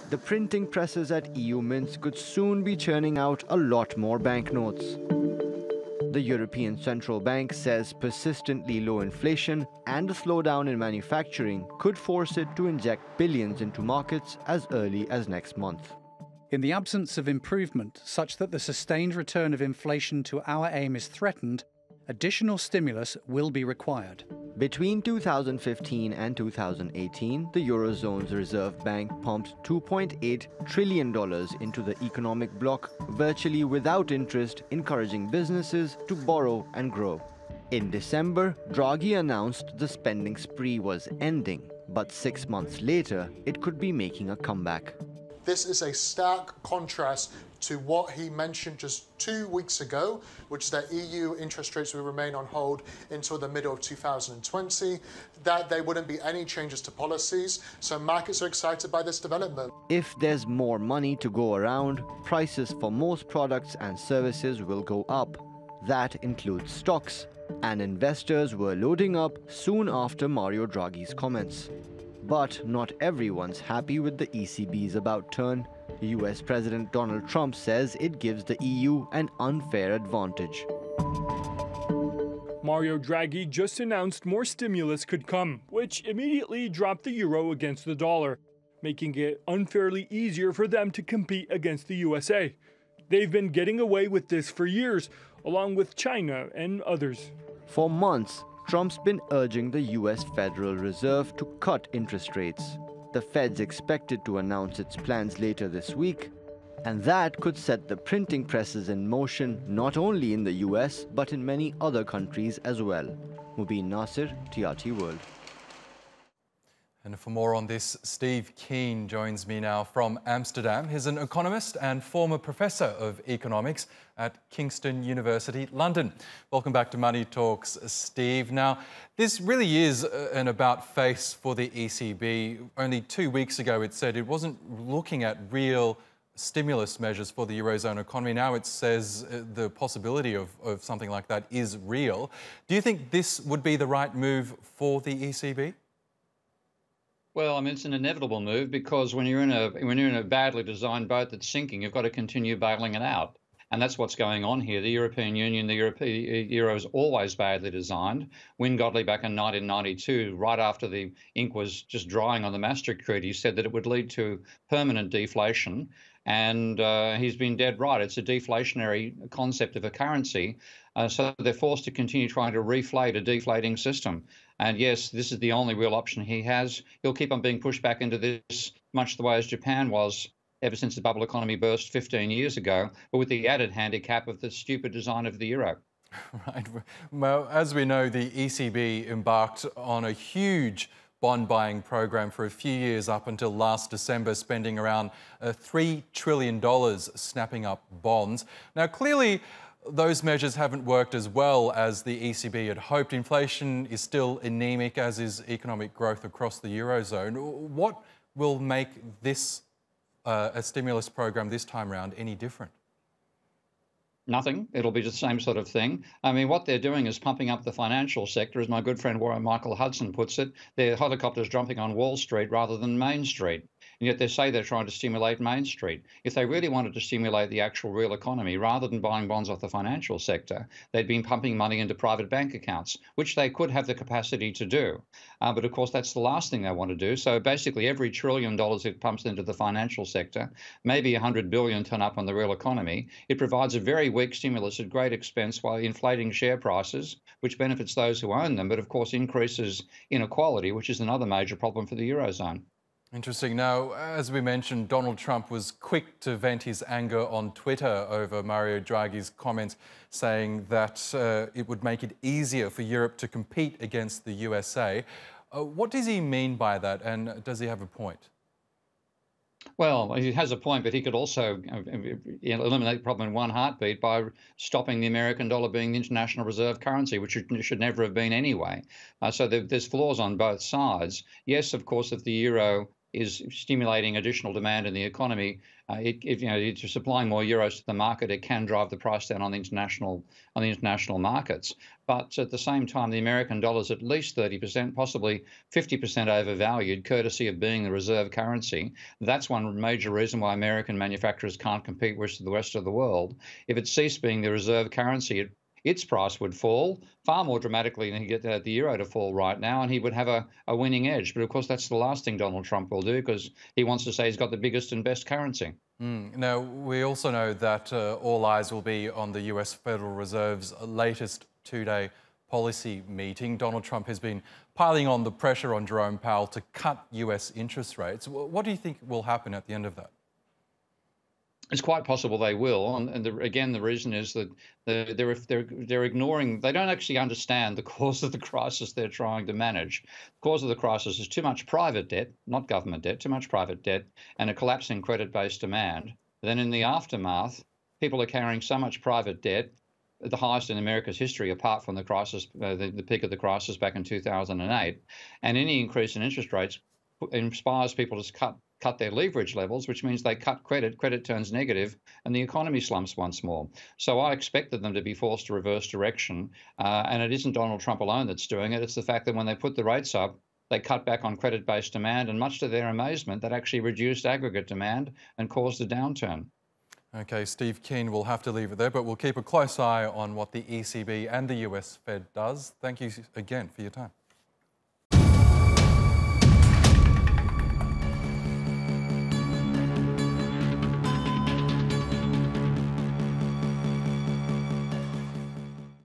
the printing presses at EU mints could soon be churning out a lot more banknotes. The European Central Bank says persistently low inflation and a slowdown in manufacturing could force it to inject billions into markets as early as next month. In the absence of improvement such that the sustained return of inflation to our aim is threatened, additional stimulus will be required. Between 2015 and 2018, the Eurozone's Reserve Bank pumped $2.8 trillion into the economic bloc, virtually without interest, encouraging businesses to borrow and grow. In December, Draghi announced the spending spree was ending, but 6 months later, it could be making a comeback. This is a stark contrast to what he mentioned just 2 weeks ago, which is that EU interest rates will remain on hold until the middle of 2020, that there wouldn't be any changes to policies. So markets are excited by this development. If there's more money to go around, prices for most products and services will go up. That includes stocks, and investors were loading up soon after Mario Draghi's comments. But not everyone's happy with the ECB's about turn. US President Donald Trump says it gives the EU an unfair advantage. Mario Draghi just announced more stimulus could come, which immediately dropped the euro against the dollar, making it unfairly easier for them to compete against the USA. They've been getting away with this for years, along with China and others. For months, Trump's been urging the US Federal Reserve to cut interest rates. The Fed's expected to announce its plans later this week, and that could set the printing presses in motion not only in the US but in many other countries as well. Mobin Nasir, TRT World. And for more on this, Steve Keen joins me now from Amsterdam. He's an economist and former professor of economics at Kingston University London. Welcome back to Money Talks, Steve. Now, this really is an about-face for the ECB. Only 2 weeks ago it said it wasn't looking at real stimulus measures for the Eurozone economy. Now it says the possibility of something like that is real. Do you think this would be the right move for the ECB? Well, I mean, it's an inevitable move because when you're in a badly designed boat that's sinking, you've got to continue bailing it out. And that's what's going on here. The European Union, the Euro is always badly designed. Wynne Godley back in 1992, right after the ink was just drying on the Maastricht Treaty, said that it would lead to permanent deflation. And he's been dead right. It's a deflationary concept of a currency. So they're forced to continue trying to reflate a deflating system. And yes, this is the only real option he has. He'll keep on being pushed back into this, much the way as Japan was ever since the bubble economy burst 15 years ago, but with the added handicap of the stupid design of the euro. Right. Well, as we know, the ECB embarked on a huge bond buying program for a few years up until last December, spending around $3 trillion snapping up bonds. Now, clearly, those measures haven't worked as well as the ECB had hoped. Inflation is still anemic, as is economic growth across the Eurozone. What will make this a stimulus program this time around any different? Nothing. It'll be the same sort of thing. I mean, what they're doing is pumping up the financial sector, as my good friend Warren Michael Hudson puts it. They're helicopters jumping on Wall Street rather than Main Street. And yet they say they're trying to stimulate Main Street. If they really wanted to stimulate the actual real economy, rather than buying bonds off the financial sector, they'd been pumping money into private bank accounts, which they could have the capacity to do. But of course, that's the last thing they want to do. So basically, every $1 trillion it pumps into the financial sector, maybe 100 billion turn up on the real economy. It provides a very weak stimulus at great expense while inflating share prices, which benefits those who own them, but of course increases inequality, which is another major problem for the Eurozone. Interesting. Now, as we mentioned, Donald Trump was quick to vent his anger on Twitter over Mario Draghi's comments, saying that it would make it easier for Europe to compete against the USA. What does he mean by that, and does he have a point? Well, he has a point, but he could also eliminate the problem in one heartbeat by stopping the American dollar being the international reserve currency, which should never have been anyway. So there's flaws on both sides. Yes, of course, if the euro is stimulating additional demand in the economy. If you're supplying more euros to the market, it can drive the price down on the international markets. But at the same time, the American dollar is at least 30%, possibly 50% overvalued, courtesy of being the reserve currency. That's one major reason why American manufacturers can't compete with the rest of the world. If it ceased being the reserve currency, its price would fall far more dramatically than he get the euro to fall right now, and he would have a winning edge. But of course, that's the last thing Donald Trump will do, because he wants to say he's got the biggest and best currency. Now, we also know that all eyes will be on the US Federal Reserve's latest two-day policy meeting. Donald Trump has been piling on the pressure on Jerome Powell to cut US interest rates. What do you think will happen at the end of that? It's quite possible they will, and again, the reason is that they're ignoring. They don't actually understand the cause of the crisis they're trying to manage. The cause of the crisis is too much private debt, not government debt, too much private debt, and a collapse in credit-based demand. Then, in the aftermath, people are carrying so much private debt, the highest in America's history, apart from the crisis, the peak of the crisis back in 2008, and any increase in interest rates inspires people to cut their leverage levels, which means they cut credit turns negative, and the economy slumps once more. So I expected them to be forced to reverse direction, and it isn't Donald Trump alone that's doing it. It's the fact that when they put the rates up, they cut back on credit-based demand, and much to their amazement, that actually reduced aggregate demand and caused a downturn. OK, Steve Keen, we'll have to leave it there, but we'll keep a close eye on what the ECB and the US Fed does. Thank you again for your time.